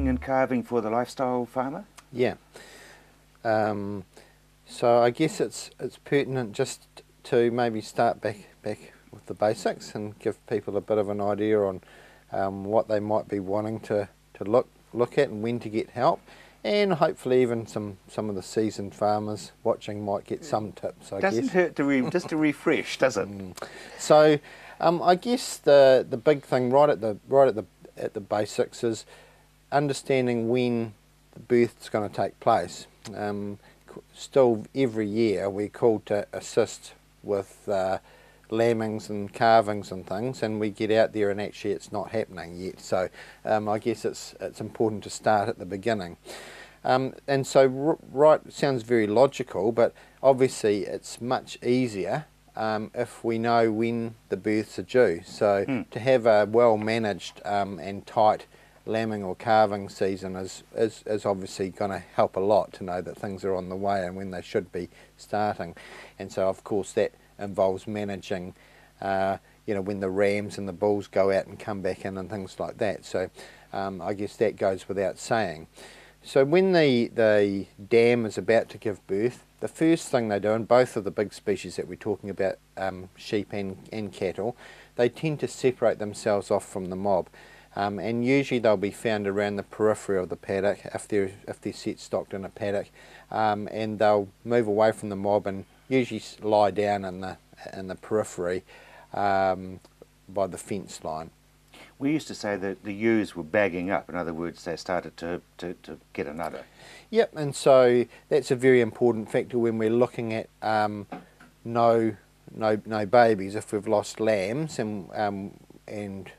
sheeping and calving for the lifestyle farmer? Yeah. So I guess it's pertinent just to maybe start back with the basics and give people a bit of an idea on what they might be wanting to look at and when to get help, and hopefully even some of the seasoned farmers watching might get some tips. I Doesn't guess. hurt to just to refresh, does it? So I guess the big thing right at the basics is understanding when the birth's going to take place. Still every year we're called to assist with lambings and calvings and things, and we get out there and actually it's not happening yet. So I guess it's important to start at the beginning. And so right sounds very logical, but obviously it's much easier if we know when the births are due. So to have a well managed and tight lambing or calving season is obviously going to help a lot to know that things are on the way and when they should be starting. And so of course that involves managing when the rams and the bulls go out and come back in and things like that. So I guess that goes without saying. So when the dam is about to give birth, the first thing they do, and both of the big species that we're talking about, sheep and cattle, they tend to separate themselves off from the mob. And usually they'll be found around the periphery of the paddock if they're set stocked in a paddock, and they'll move away from the mob and usually lie down in the periphery by the fence line. We used to say that the ewes were bagging up. In other words, they started to get an udder. Yep, and so that's a very important factor when we're looking at no babies. If we've lost lambs and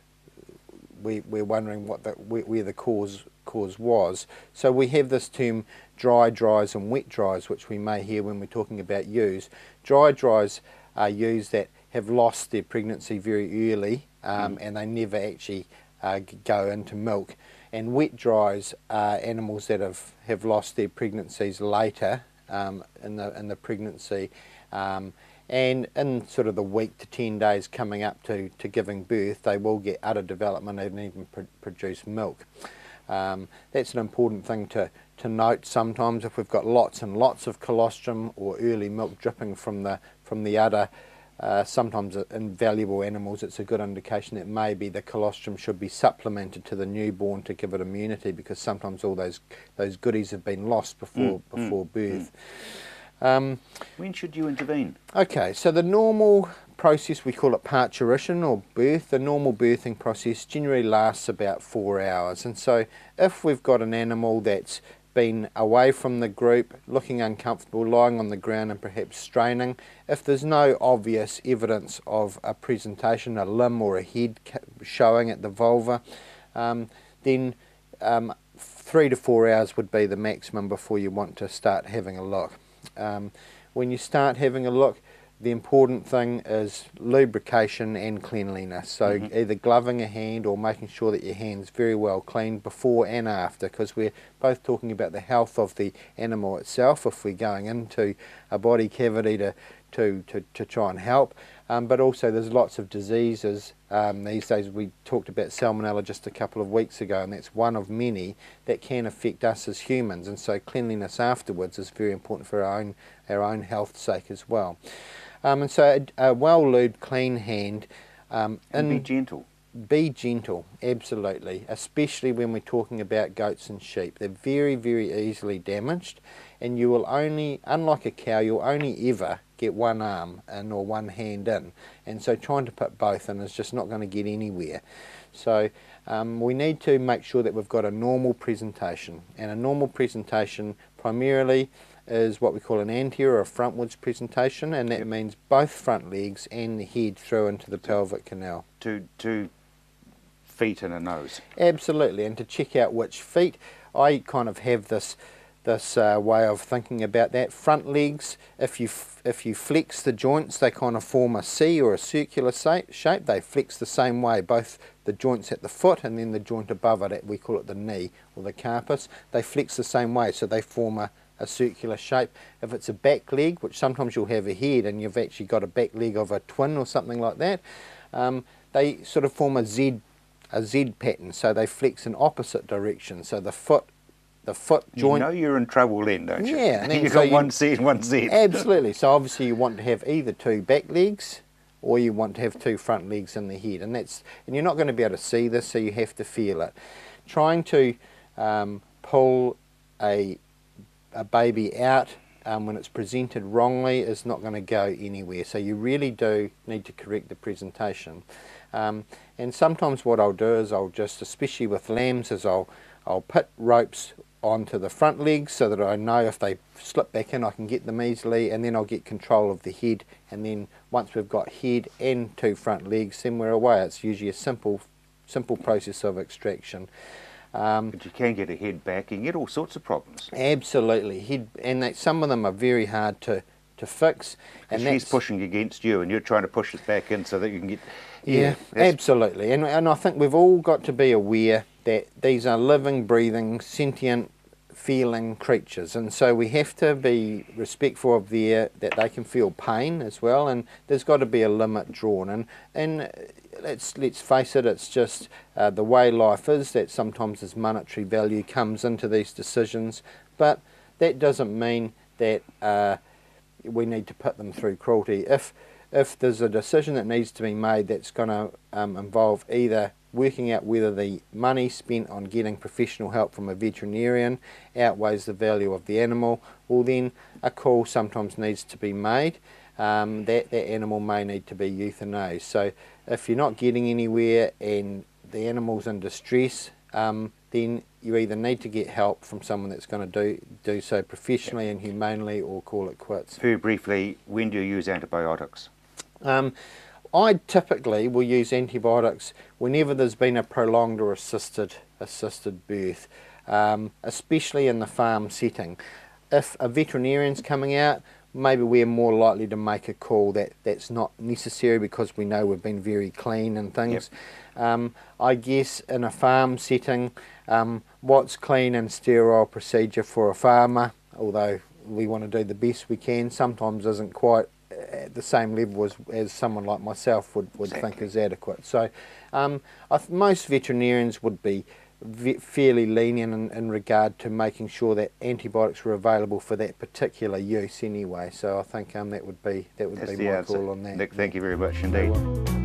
we're wondering where the cause was. So we have this term dry dries and wet dries, which we may hear when we're talking about ewes. Dry dries are ewes that have lost their pregnancy very early and they never actually go into milk. And wet dries are animals that have lost their pregnancies later in the pregnancy, and in sort of the week to 10 days coming up to giving birth, they will get udder development and even produce milk. That's an important thing to note. Sometimes if we've got lots and lots of colostrum or early milk dripping from the udder, sometimes in valuable animals it's a good indication that maybe the colostrum should be supplemented to the newborn to give it immunity, because sometimes all those goodies have been lost before birth. When should you intervene? Okay, so the normal process, we call it parturition or birth. The normal birthing process generally lasts about 4 hours, and so if we've got an animal that's been away from the group, looking uncomfortable, lying on the ground and perhaps straining, if there's no obvious evidence of a presentation, a limb or a head showing at the vulva, then 3 to 4 hours would be the maximum before you want to start having a look. When you start having a look, the important thing is lubrication and cleanliness. So either gloving a hand or making sure that your hand's very well cleaned before and after, because we're both talking about the health of the animal itself if we're going into a body cavity to try and help, but also there's lots of diseases these days. We talked about salmonella just a couple of weeks ago, and that's one of many that can affect us as humans, and so cleanliness afterwards is very important for our own health's sake as well. And so a well-lubed, clean hand. And be gentle. Be gentle, absolutely, especially when we're talking about goats and sheep. They're very, very easily damaged, and you will only, unlike a cow, you'll only ever get one arm in or one hand in, and so trying to put both in is just not going to get anywhere. So we need to make sure that we've got a normal presentation, and a normal presentation primarily is what we call an anterior or frontwards presentation, and that means both front legs and the head through into the pelvic canal. Two feet and a nose. Absolutely, and to check out which feet, I kind of have this way of thinking about that. Front legs, if you flex the joints, they kind of form a C or a circular shape. They flex the same way, both the joints at the foot and then the joint above it, we call it the knee or the carpus. They flex the same way, so they form a circular shape. If it's a back leg, which sometimes you'll have a head and you've actually got a back leg of a twin or something like that, they sort of form a Z a Z pattern, so they flex in opposite directions. So the foot joint. You know you're in trouble then, don't you? Yeah, and then You've so got one C and one Z. Absolutely. So obviously you want to have either two back legs, or you want to have two front legs in the head, and you're not going to be able to see this, so you have to feel it. Trying to pull a baby out when it's presented wrongly is not going to go anywhere. So you really do need to correct the presentation. And sometimes what I'll do is I'll just, especially with lambs, is I'll put ropes onto the front legs so that I know if they slip back in I can get them easily, and then I'll get control of the head, and then once we've got head and two front legs, then we're away. It's usually a simple process of extraction. But you can get a head back, you can get all sorts of problems. Absolutely, some of them are very hard to fix. And she's pushing against you and you're trying to push it back in so that you can get... Yeah, absolutely. And I think we've all got to be aware that these are living, breathing, sentient, feeling creatures, and so we have to be respectful of that they can feel pain as well, and there's got to be a limit drawn, and let's face it, it's just the way life is, that sometimes this monetary value comes into these decisions, but that doesn't mean that we need to put them through cruelty. If there's a decision that needs to be made that's going to involve either working out whether the money spent on getting professional help from a veterinarian outweighs the value of the animal, well then a call sometimes needs to be made. That animal may need to be euthanized. So if you're not getting anywhere and the animal's in distress, then you either need to get help from someone that's going to do so professionally and humanely, or call it quits. Very briefly, when do you use antibiotics? I typically will use antibiotics whenever there's been a prolonged or assisted birth, especially in the farm setting. If a veterinarian's coming out, maybe we're more likely to make a call that's not necessary because we know we've been very clean and things. Yep. I guess in a farm setting, what's clean and sterile procedure for a farmer, although we want to do the best we can, sometimes isn't quite at the same level as someone like myself would exactly think is adequate. So most veterinarians would be fairly lenient in regard to making sure that antibiotics were available for that particular use anyway. So I think that would be my call on that. Nick, thank you very much indeed.